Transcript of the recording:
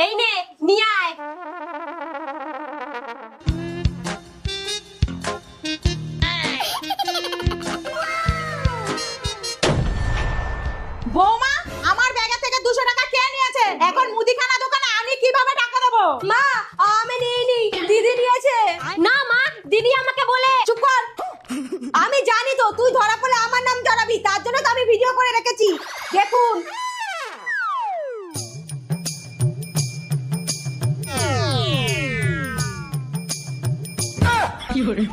এই নে নিয়ে আয়। বৌমা, আমার ব্যাগে থেকে 200 টাকা কে নিয়েছে? এখন মুদিখানা দোকানে আমি কিভাবে টাকা দেবো? মা, আমি নিইনি, দিদি নিয়েছে। না মা, দিদি আমাকে বলে। চুপ কর। আমি জানি তো তুই ধরা পড়লে আমার নাম জড়াবি, তার জন্য তো আমি ভিডিও করে রেখেছি। দেখুন। কি হলো?